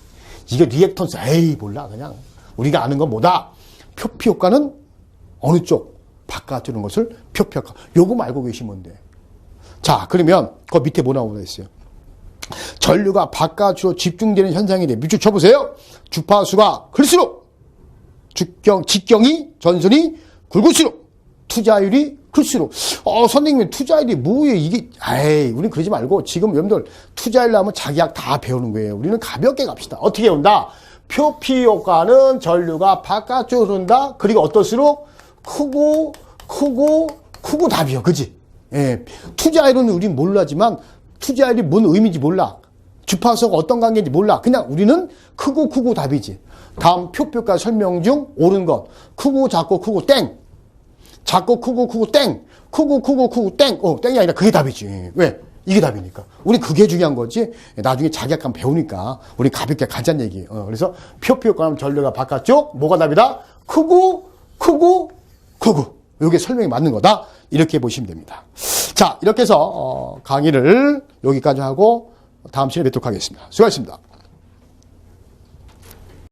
Speaker 1: 이게 리액턴스 몰라. 그냥 우리가 아는 건 뭐다? 표피 효과는 어느 쪽? 바깥으로 오는 것을 표피 효과. 요거 알고 계시면 돼. 자, 그러면 그 밑에 뭐 나오나 있어요? 전류가 바깥으로 집중되는 현상인데 밑줄 쳐보세요. 주파수가 클수록 직경이 전선이 굵을수록 투자율이 클수록. 선생님 투자율이 뭐예요? 이게 우린 그러지 말고 지금 여러분들 투자율 하면 자기학 다 배우는 거예요. 우리는 가볍게 갑시다. 어떻게 온다? 표피 효과는 전류가 바깥쪽으로 흐른다. 그리고 어떨수록 크고 답이요. 그지? 투자율은 우린 몰라지만 투자율이 뭔 의미인지 몰라. 주파수가 어떤 관계인지 몰라. 그냥 우리는 크고 답이지. 다음 표표가 설명 중 옳은 것. 크고 작고 땡. 작고 크고 땡. 크고 땡. 땡이 아니라 그게 답이지. 왜? 이게 답이니까. 우리 그게 중요한 거지. 나중에 자기학감 배우니까 우리 가볍게 가자는 얘기. 그래서 표표가는 전류가 바깥쪽. 뭐가 답이다? 크고. 이게 설명이 맞는 거다. 이렇게 보시면 됩니다. 자, 이렇게 해서 강의를 여기까지 하고 다음 시간에 뵙도록 하겠습니다. 수고하셨습니다.